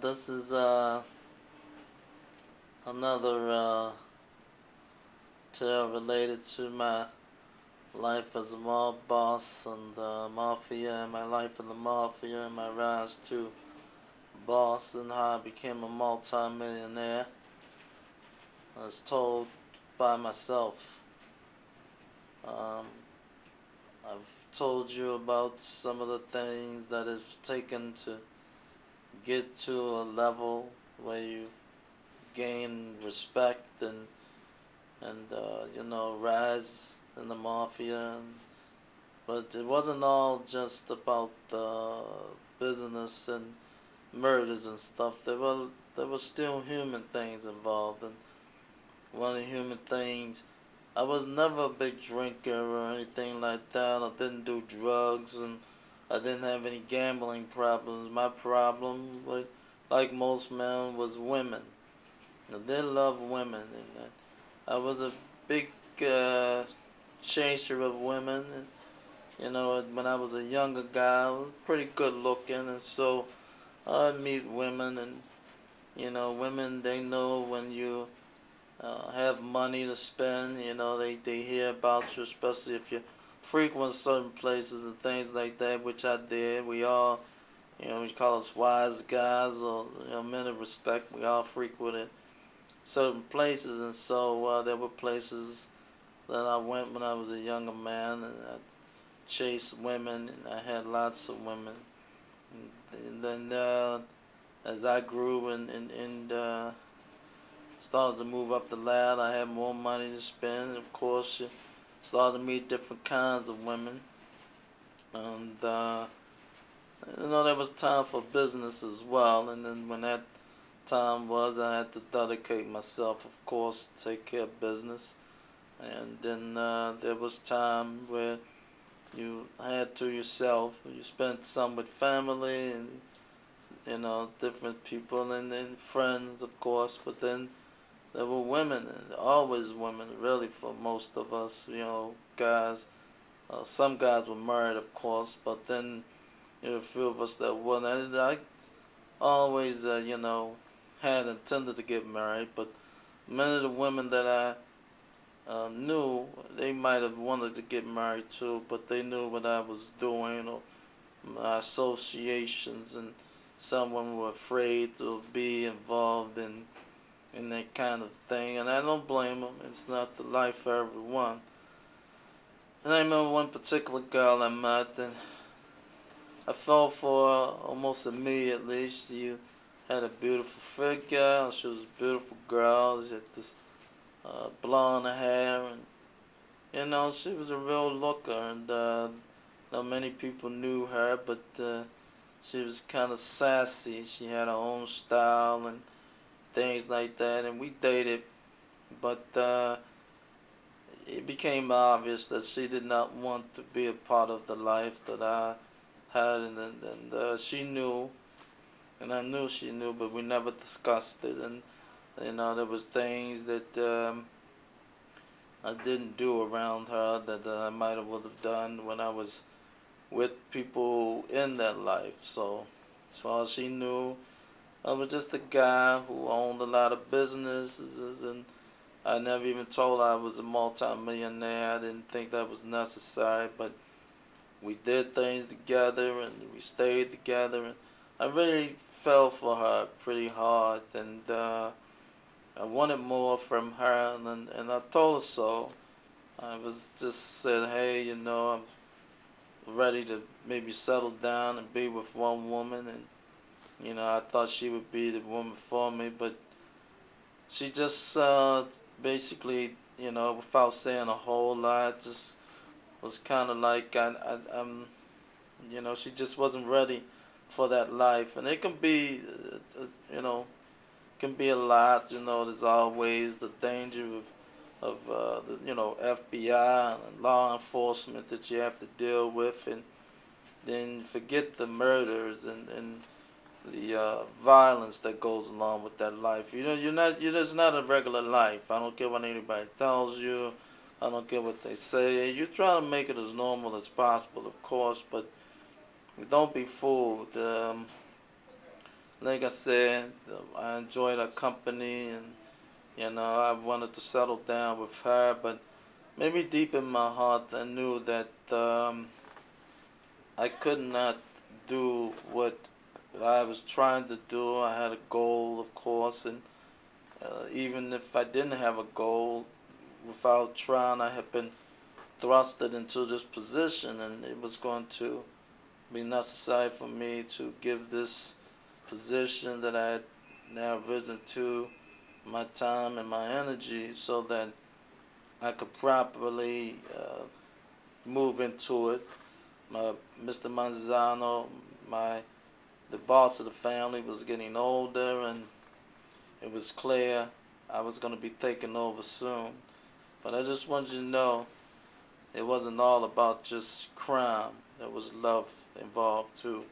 This is another tale related to my life as a mob boss and Mafia, and my life in the Mafia, and my rise to boss, and how I became a multi-millionaire, as told by myself. Um, I've told you about some of the things that it's taken to get to a level where you gain respect and rise in the Mafia. But it wasn't all just about business and murders and stuff. There were still human things involved, and one of the human things, I was never a big drinker or anything like that. I didn't do drugs, and I didn't have any gambling problems. My problem, like most men, was women. They love women, and I was a big uh, chaser of women. And, when I was a younger guy, I was pretty good looking, and so I'd meet women, and women, they know when you have money to spend. They hear about you, especially if you frequent certain places and things like that, which I did. We all, we call us wise guys, or men of respect. We all frequented certain places, and so there were places that I went when I was a younger man, and I chased women, and I had lots of women. And then as I grew and started to move up the ladder, I had more money to spend. Of course, you started to meet different kinds of women, and there was time for business as well. And then when that time was, I had to dedicate myself, of course, to take care of business. And then there was time where you had to yourself. You spent some with family and different people, and then friends, of course. But then there were women, and always women, really, for most of us, guys. Some guys were married, of course, but then a few of us that weren't. I always, had intended to get married, but many of the women that I knew, they might have wanted to get married too, but they knew what I was doing, or my associations, and some women were afraid to be involved in that kind of thing, and I don't blame them. It's not the life for everyone. And I remember one particular girl I met, and I fell for her almost immediately. She had a beautiful figure. She was a beautiful girl. She had this blonde hair, and she was a real looker, and not many people knew her, but she was kind of sassy. She had her own style and things like that, and we dated, but it became obvious that she did not want to be a part of the life that I had, and she knew, and I knew she knew, but we never discussed it, and there was things that I didn't do around her that I might have would have done when I was with people in that life. So, as far as she knew, I was just a guy who owned a lot of businesses, and I never even told her I was a multi-millionaire. I didn't think that was necessary, but we did things together, and we stayed together, and I really fell for her pretty hard, and I wanted more from her, and I told her so. I was just said, hey, I'm ready to maybe settle down and be with one woman, and I thought she would be the woman for me, but she just basically, without saying a whole lot, just was kind of like she just wasn't ready for that life, and it can be, can be a lot. There's always the danger of the FBI and law enforcement that you have to deal with, and then forget the murders and the violence that goes along with that life. You're just not a regular life. I don't care what anybody tells you. I don't care what they say. You try to make it as normal as possible, of course, but don't be fooled. like I said, I enjoyed her company, and I wanted to settle down with her. But maybe deep in my heart, I knew that I could not do what I was trying to do. I had a goal, of course, and even if I didn't have a goal, without trying, I had been thrusted into this position, and it was going to be necessary for me to give this position that I had now risen to my time and my energy so that I could properly move into it. Mr. Manzano, the boss of the family, was getting older, and it was clear I was going to be taking over soon. But I just wanted you to know it wasn't all about just crime. There was love involved too.